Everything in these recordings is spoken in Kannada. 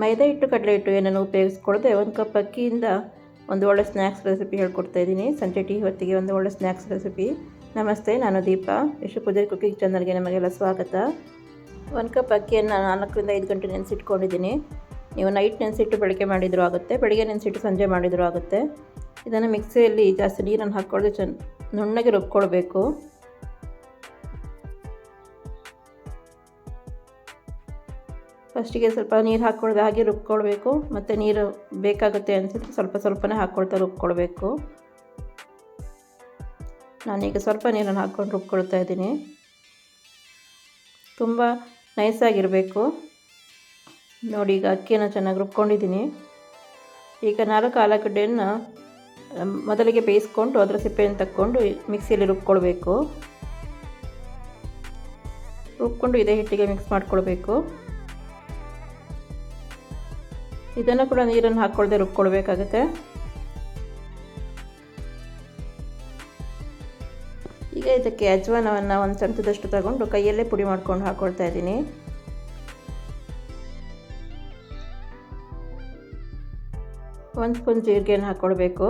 ಮೈದಾ ಹಿಟ್ಟು ಕಡಲೆ ಹಿಟ್ಟು ಏನನ್ನು ಉಪಯೋಗಿಸ್ಕೊಳ್ಳದೆ 1 ಕಪ್ ಅಕ್ಕಿಯಿಂದ ಒಂದು ಒಳ್ಳೆ ಸ್ನ್ಯಾಕ್ಸ್ ರೆಸಿಪಿ ಹೇಳ್ಕೊಡ್ತಾ ಇದ್ದೀನಿ. ಸಂಜೆ ಟೀ ಹೊತ್ತಿಗೆ ಒಂದು ಒಳ್ಳೆ ಸ್ನ್ಯಾಕ್ಸ್ ರೆಸಿಪಿ. ನಮಸ್ತೆ, ನಾನು ದೀಪಾ. ಯಶು ಪೂಜಾರಿ ಕುಕಿಂಗ್ ಚಾನಲ್ಗೆ ನಮಗೆಲ್ಲ ಸ್ವಾಗತ. 1 ಕಪ್ ಅಕ್ಕಿಯನ್ನು 4 ರಿಂದ 5 ಗಂಟೆ ನೆನೆಸಿಟ್ಕೊಂಡಿದ್ದೀನಿ. ನೀವು ನೈಟ್ ನೆನೆಸಿಟ್ಟು ಬೆಳಗ್ಗೆ ಮಾಡಿದರೂ ಆಗುತ್ತೆ, ಬೆಳಗ್ಗೆ ನೆನೆಸಿಟ್ಟು ಸಂಜೆ ಮಾಡಿದರೂ ಆಗುತ್ತೆ. ಇದನ್ನು ಮಿಕ್ಸಿಯಲ್ಲಿ ಜಾಸ್ತಿ ನೀರನ್ನು ಹಾಕ್ಕೊಳ್ಳದೆ ನುಣ್ಣಗೆ ರುಬ್ಕೊಳ್ಬೇಕು. ಫಸ್ಟಿಗೆ ಸ್ವಲ್ಪ ನೀರು ಹಾಕ್ಕೊಳ್ದೆ ಹಾಗೆ ರುಬ್ಕೊಳ್ಬೇಕು. ಮತ್ತು ನೀರು ಬೇಕಾಗುತ್ತೆ ಅನಿಸಿದ್ರೆ ಸ್ವಲ್ಪನೇ ಹಾಕ್ಕೊಳ್ತಾ ರುಬ್ಕೊಳ್ಬೇಕು. ನಾನೀಗ ಸ್ವಲ್ಪ ನೀರನ್ನು ಹಾಕ್ಕೊಂಡು ರುಬ್ಕೊಳ್ತಾ ಇದ್ದೀನಿ. ತುಂಬ ನೈಸಾಗಿರಬೇಕು. ನೋಡಿ, ಈಗ ಅಕ್ಕಿಯನ್ನು ಚೆನ್ನಾಗಿ ರುಬ್ಕೊಂಡಿದ್ದೀನಿ. ಈಗ 4 ಆಲೂಗಡ್ಡೆಯನ್ನು ಮೊದಲಿಗೆ ಬೇಯಿಸ್ಕೊಂಡು ಅದರ ಸಿಪ್ಪೆಯನ್ನು ತಕ್ಕೊಂಡು ಮಿಕ್ಸಿಯಲ್ಲಿ ರುಬ್ಕೊಳ್ಬೇಕು. ರುಬ್ಕೊಂಡು ಇದೇ ಹಿಟ್ಟಿಗೆ ಮಿಕ್ಸ್ ಮಾಡ್ಕೊಳ್ಬೇಕು. ಇದನ್ನು ಕೂಡ ನೀರನ್ನು ಹಾಕ್ಕೊಳ್ದೆ ರುಬ್ಕೊಳ್ಬೇಕಾಗುತ್ತೆ. ಈಗ ಇದಕ್ಕೆ ಅಜ್ವಾನವನ್ನು 1 ಚಮಚದಷ್ಟು ತಗೊಂಡು ಕೈಯಲ್ಲೇ ಪುಡಿ ಮಾಡ್ಕೊಂಡು ಹಾಕ್ಕೊಳ್ತಾ ಇದ್ದೀನಿ. ಒಂದು ಸ್ಪೂನ್ ಜೀರಿಗೆಯನ್ನು ಹಾಕ್ಕೊಳ್ಬೇಕು.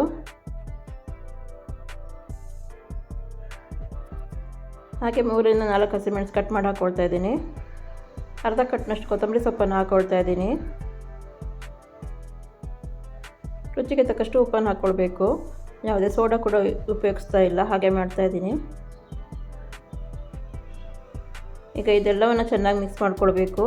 ಹಾಗೆ 3 ರಿಂದ 4 ಹಸಿಮೆಣಸು ಕಟ್ ಮಾಡಿ ಹಾಕ್ಕೊಳ್ತಾ ಇದ್ದೀನಿ. ಅರ್ಧ ಕಟ್ನಷ್ಟು ಕೊತ್ತಂಬರಿ ಸೊಪ್ಪನ್ನು ಹಾಕ್ಕೊಳ್ತಾ ಇದ್ದೀನಿ. ರುಚಿಗೆ ತಕ್ಕಷ್ಟು ಉಪ್ಪನ್ನು ಹಾಕ್ಕೊಳ್ಬೇಕು. ಯಾವುದೇ ಸೋಡಾ ಕೂಡ ಉಪಯೋಗಿಸ್ತಾ ಇಲ್ಲ, ಹಾಗೆ ಮಾಡ್ತಾ ಇದ್ದೀನಿ. ಈಗ ಇದೆಲ್ಲವನ್ನು ಚೆನ್ನಾಗಿ ಮಿಕ್ಸ್ ಮಾಡ್ಕೊಳ್ಬೇಕು.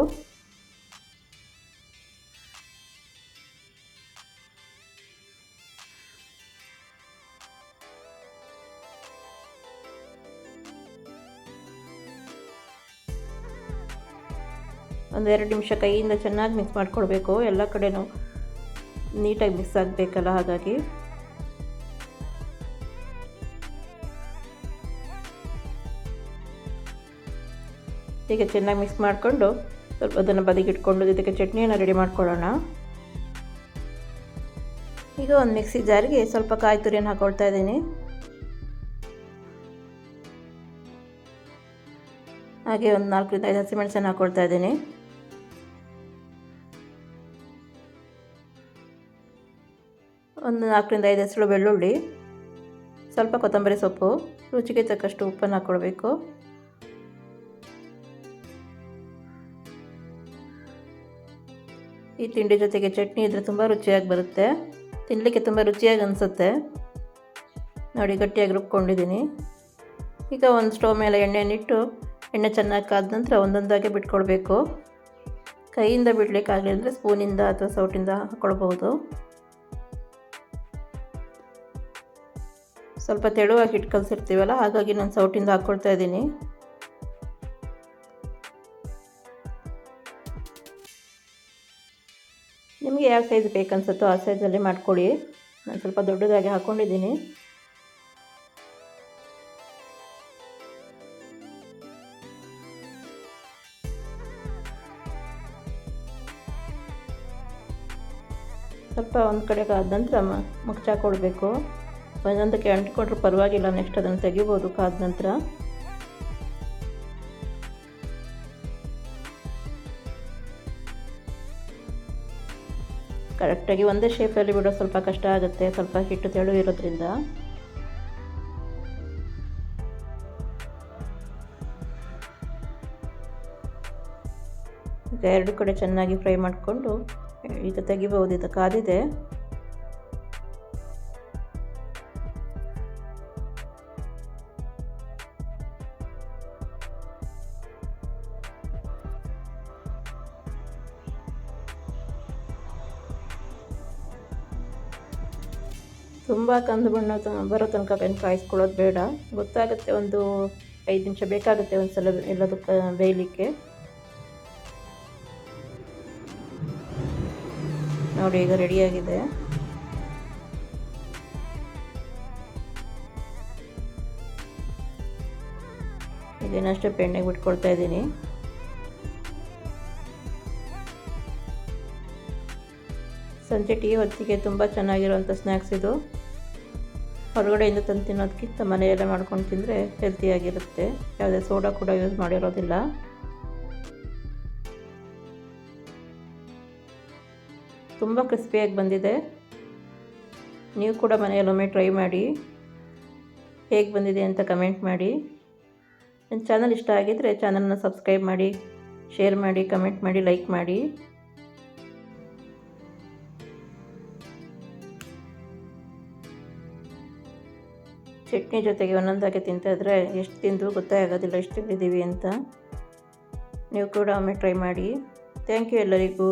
ಒಂದು 2 ನಿಮಿಷ ಕೈಯಿಂದ ಚೆನ್ನಾಗಿ ಮಿಕ್ಸ್ ಮಾಡ್ಕೊಳ್ಬೇಕು. ಎಲ್ಲ ಕಡೆನೂ ನೀಟಾಗಿ ಮಿಕ್ಸ್ ಆಗಬೇಕಲ್ಲ, ಹಾಗಾಗಿ ಈಗ ಚೆನ್ನಾಗಿ ಮಿಕ್ಸ್ ಮಾಡಿಕೊಂಡು ಸ್ವಲ್ಪ ಅದನ್ನು ಬದಿಗಿಟ್ಕೊಂಡು ಇದಕ್ಕೆ ಚಟ್ನಿಯನ್ನು ರೆಡಿ ಮಾಡ್ಕೊಳ್ಳೋಣ. ಈಗ ಒಂದು ಮಿಕ್ಸಿ ಜಾರಿಗೆ ಸ್ವಲ್ಪ ಕಾಯಿ ತುರಿಯನ್ನು ಹಾಕ್ಕೊಳ್ತಾ ಇದ್ದೀನಿ. ಹಾಗೆ ಒಂದು 4 ರಿಂದ 5 ಹಸಿಮೆಣಸನ್ನು ಹಾಕ್ಕೊಳ್ತಾ ಇದ್ದೀನಿ. ಒಂದು 4 ರಿಂದ 5 ಹೆಸರು ಬೆಳ್ಳುಳ್ಳಿ, ಸ್ವಲ್ಪ ಕೊತ್ತಂಬರಿ ಸೊಪ್ಪು, ರುಚಿಗೆ ತಕ್ಕಷ್ಟು ಉಪ್ಪನ್ನು ಹಾಕ್ಕೊಳ್ಬೇಕು. ಈ ತಿಂಡಿ ಜೊತೆಗೆ ಚಟ್ನಿ ಇದ್ದರೆ ತುಂಬ ರುಚಿಯಾಗಿ ಬರುತ್ತೆ, ತಿನ್ನಲಿಕ್ಕೆ ತುಂಬ ರುಚಿಯಾಗಿ ಅನಿಸುತ್ತೆ. ನೋಡಿ, ಗಟ್ಟಿಯಾಗಿ ರುಬ್ಕೊಂಡಿದ್ದೀನಿ. ಈಗ ಒಂದು ಸ್ಟವ್ ಮೇಲೆ ಎಣ್ಣೆಯನ್ನಿಟ್ಟು ಎಣ್ಣೆ ಚೆನ್ನಾಗಿ ಕಾದ ನಂತರ ಒಂದೊಂದಾಗೆ ಬಿಟ್ಕೊಳ್ಬೇಕು. ಕೈಯಿಂದ ಬಿಡಲಿಕ್ಕಾಗಲಿ ಅಂದರೆ ಸ್ಪೂನಿಂದ ಅಥವಾ ಸೌಟಿಂದ ಹಾಕ್ಕೊಳ್ಬೋದು. ಸ್ವಲ್ಪ ತೆಳುವಾಗಿ ಹಿಟ್ಟು ಕಲಸಿರ್ತೀವಲ್ಲ, ಹಾಗಾಗಿ ನಾನು ಸೌಟಿಂದ ಹಾಕ್ಕೊಳ್ತಾ ಇದ್ದೀನಿ. ನಿಮಗೆ ಯಾವ ಸೈಜ್ ಬೇಕನ್ಸುತ್ತೋ ಆ ಸೈಜಲ್ಲಿ ಮಾಡ್ಕೊಳ್ಳಿ. ನಾನು ಸ್ವಲ್ಪ ದೊಡ್ಡದಾಗಿ ಹಾಕ್ಕೊಂಡಿದ್ದೀನಿ. ಸ್ವಲ್ಪ ಒಂದು ಕಡೆಗೆ ಆದ ನಂತರ ಮುಚ್ಚಾಕೊಳ್ಬೇಕು. ಒಂದೊಂದಕ್ಕೆ ಅಂಟಿಕೊಂಡ್ರೂ ಪರವಾಗಿಲ್ಲ, ನೆಕ್ಸ್ಟ್ ಅದನ್ನು ತೆಗಿಬೋದು ಕಾದ ನಂತರ. ಕರೆಕ್ಟಾಗಿ ಒಂದೇ ಶೇಪಲ್ಲಿ ಬಿಡೋ ಸ್ವಲ್ಪ ಕಷ್ಟ ಆಗುತ್ತೆ, ಸ್ವಲ್ಪ ಹಿಟ್ಟು ತೆಳು ಇರೋದ್ರಿಂದ. ಈಗ 2 ಕಡೆ ಚೆನ್ನಾಗಿ ಫ್ರೈ ಮಾಡಿಕೊಂಡು ಈಗ ತೆಗಿಬಹುದು. ಇದು ಕಾದಿದೆ. ತುಂಬ ಕಂದು ಬಣ್ಣ ಬರೋ ತನಕ ಕಾಯಿಸ್ಕೊಳ್ಳೋದು ಬೇಡ, ಗೊತ್ತಾಗುತ್ತೆ. ಒಂದು 5 ನಿಮಿಷ ಬೇಕಾಗುತ್ತೆ ಒಂದು ಸಲ ಎಲ್ಲದಕ್ಕೆ ಬೇಯಲಿಕ್ಕೆ. ನೋಡಿ, ಈಗ ರೆಡಿಯಾಗಿದೆ. ಇದನ್ನಷ್ಟೇ ಎಣ್ಣೆಗೆ ಬಿಟ್ಕೊಳ್ತಾ ಇದ್ದೀನಿ. ಸಂಜೆ ಟೀ ಹೊತ್ತಿಗೆ ತುಂಬ ಚೆನ್ನಾಗಿರುವಂಥ ಸ್ನ್ಯಾಕ್ಸ್ ಇದು. ಹೊರಗಡೆಯಿಂದ ತಂದು ತಿನ್ನೋದಕ್ಕಿಂತ ಮನೆಯಲ್ಲೇ ಮಾಡ್ಕೊಂಡು ತಿಂದರೆ ಹೆಲ್ತಿಯಾಗಿರುತ್ತೆ. ಯಾವುದೇ ಸೋಡಾ ಕೂಡ ಯೂಸ್ ಮಾಡಿರೋದಿಲ್ಲ. ತುಂಬ ಕ್ರಿಸ್ಪಿಯಾಗಿ ಬಂದಿದೆ. ನೀವು ಕೂಡ ಮನೆಯಲ್ಲೊಮ್ಮೆ ಟ್ರೈ ಮಾಡಿ, ಹೇಗೆ ಬಂದಿದೆ ಅಂತ ಕಮೆಂಟ್ ಮಾಡಿ. ನನ್ನ ಚಾನಲ್ ಇಷ್ಟ ಆಗಿದ್ದರೆ ಚಾನಲನ್ನು ಸಬ್ಸ್ಕ್ರೈಬ್ ಮಾಡಿ, ಶೇರ್ ಮಾಡಿ, ಕಮೆಂಟ್ ಮಾಡಿ, ಲೈಕ್ ಮಾಡಿ. ಚಟ್ನಿ ಜೊತೆಗೆ ಒಂದೊಂದಾಗಿ ತಿಂತಾಯಿದ್ರೆ ಎಷ್ಟು ತಿಂದರೂ ಗೊತ್ತೇ ಆಗೋದಿಲ್ಲ ಎಷ್ಟು ತಿಂದಿದ್ದೀವಿ ಅಂತ. ನೀವು ಕೂಡ ಒಮ್ಮೆ ಟ್ರೈ ಮಾಡಿ. ಥ್ಯಾಂಕ್ ಯು ಎಲ್ಲರಿಗೂ.